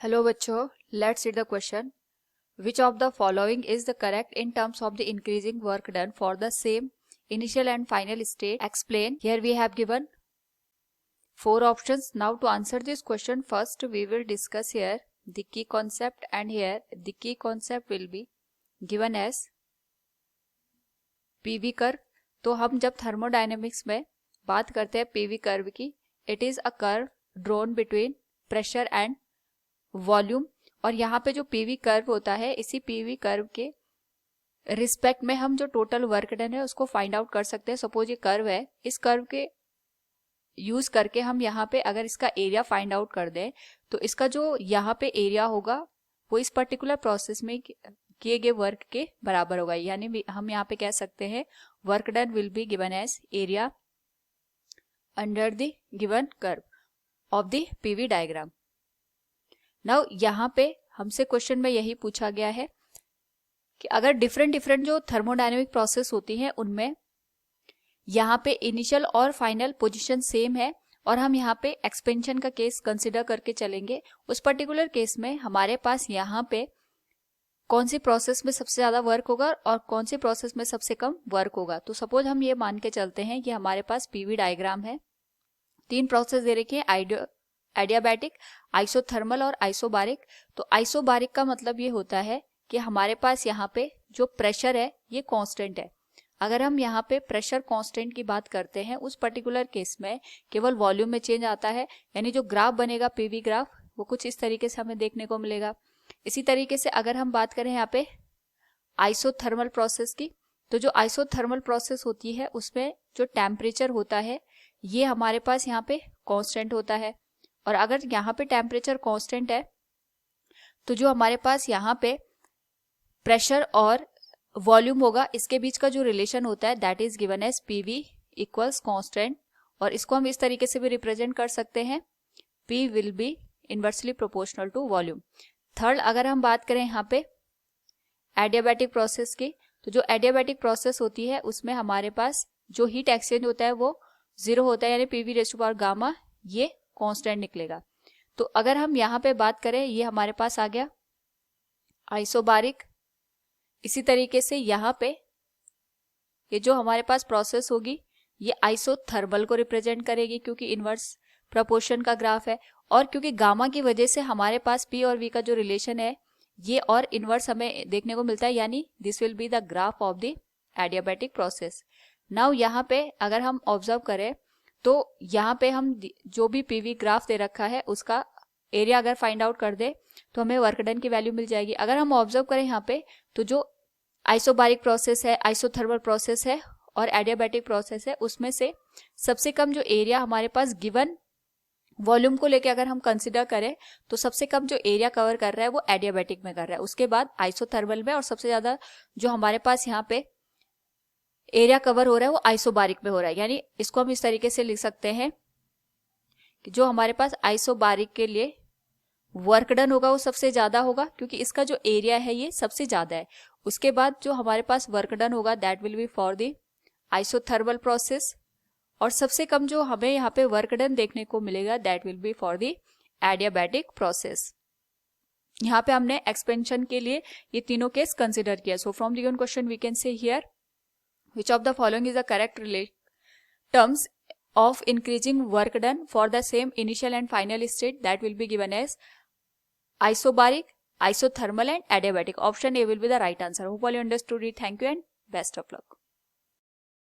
Hello बच्चों, let's read the question. Which of the following is the correct in terms of the increasing work done for the same initial and final state? Explain. Here we have given 4 options. Now to answer this question, first we will discuss here the key concept, and here the key concept will be given as PV curve. तो हम जब thermodynamics में बात करते हैं PV curve की, it is a curve drawn between pressure and volume. और यहाँ पे जो पीवी कर्व होता है, इसी पीवी कर्व के रिस्पेक्ट में हम जो टोटल वर्क डन है उसको फाइंड आउट कर सकते हैं. सपोज ये कर्व है, इस कर्व के यूज करके हम यहाँ पे अगर इसका एरिया फाइंड आउट कर दें तो इसका जो यहाँ पे एरिया होगा वो इस पर्टिकुलर प्रोसेस में किए गए वर्क के बराबर होगा. यानी हम यहाँ पे कह सकते हैं work done will be given as area under the given curve of the PV diagram. Now यहाँ पे हमसे क्वेश्चन में यही पूछा गया है कि अगर डिफरेंट जो थर्मोडायनेमिक प्रोसेस होती हैं उनमें यहाँ पे इनिशियल और फाइनल पोजीशन सेम है और हम यहाँ पे एक्सपेंशन का केस कंसिडर करके चलेंगे, उस पर्टिकुलर केस में हमारे पास यहाँ पे कौन सी प्रोसेस में सबसे ज्यादा वर्क होगा और कौन सी प्रोसेस में सबसे कम वर्क होगा. तो सपोज हम ये मान के चलते हैं कि हमारे पास पीवी डायग्राम है, 3 प्रोसेस दे रखी है, एडियाबैटिक, आइसोथर्मल और आइसोबारिक. तो आइसोबारिक का मतलब ये होता है कि हमारे पास यहाँ पे जो प्रेशर है ये कांस्टेंट है. अगर हम यहाँ पे प्रेशर कांस्टेंट की बात करते हैं, उस पर्टिकुलर केस में केवल वॉल्यूम में चेंज आता है. यानी जो ग्राफ बनेगा पीवी ग्राफ वो कुछ इस तरीके से हमें देखने को मिलेगा. इसी तरीके से अगर हम बात करें यहाँ पे आइसोथर्मल प्रोसेस की, तो जो आइसोथर्मल प्रोसेस होती है उसमें जो टेम्परेचर होता है ये हमारे पास यहाँ पे कांस्टेंट होता है. और अगर यहाँ पे टेम्परेचर कांस्टेंट है तो जो हमारे पास यहाँ पे प्रेशर और वॉल्यूम होगा इसके बीच का जो रिलेशन होता है that is given as PV equals constant. और इसको हम इस तरीके से भी रिप्रेजेंट कर सकते हैं, P will be inversely proportional to volume. Third, अगर हम बात करें यहाँ पे एडियाबैटिक प्रोसेस की, तो जो एडियाबैटिक प्रोसेस होती है उसमें हमारे पास जो हीट एक्सचेंज होता है वो 0 होता है, यानी PV raise to power gamma ये कांस्टेंट निकलेगा. तो अगर हम यहाँ पे बात करें, ये हमारे पास आ गया आइसोबारिक. इसी तरीके से यहाँ पे ये जो हमारे पास प्रोसेस होगी ये आइसोथर्मल को रिप्रेजेंट करेगी क्योंकि इनवर्स प्रोपोर्शन का ग्राफ है. और क्योंकि गामा की वजह से हमारे पास पी और वी का जो रिलेशन है ये और इनवर्स हमें देखने को मिलता है, यानी this will be the graph of the adiabatic process. Now यहाँ पे अगर हम ऑब्जर्व करें तो यहाँ पे हम जो भी पीवी ग्राफ दे रखा है उसका एरिया अगर फाइंड आउट कर दे तो हमें वर्क डन की वैल्यू मिल जाएगी. अगर हम ऑब्जर्व करें यहाँ पे तो जो आइसोबारिक प्रोसेस है, आइसोथर्मल प्रोसेस है और एडियाबैटिक प्रोसेस है, उसमें से सबसे कम जो एरिया हमारे पास गिवन वॉल्यूम को लेके अगर हम कंसिडर करें तो सबसे कम जो एरिया कवर कर रहा है वो एडियाबैटिक में कर रहा है, उसके बाद आइसोथर्मल में, और सबसे ज्यादा जो हमारे पास यहाँ पे एरिया कवर हो रहा है वो आइसोबारिक में हो रहा है. यानी इसको हम इस तरीके से लिख सकते हैं कि जो हमारे पास आइसोबारिक के लिए वर्क डन होगा वो सबसे ज्यादा होगा क्योंकि इसका जो एरिया है ये सबसे ज्यादा है. उसके बाद जो हमारे पास वर्क डन होगा that will be for the isothermal process, और सबसे कम जो हमें यहाँ पे वर्क डन देखने को मिलेगा that will be for the adiabatic process. यहाँ पे हमने एक्सपेंशन के लिए ये तीनों केस कंसिडर किया. So from the given question we can say here which of the following is the correct terms of increasing work done for the same initial and final state? That will be given as isobaric, isothermal and adiabatic. Option A will be the right answer. Hope all you understood it. Thank you and best of luck.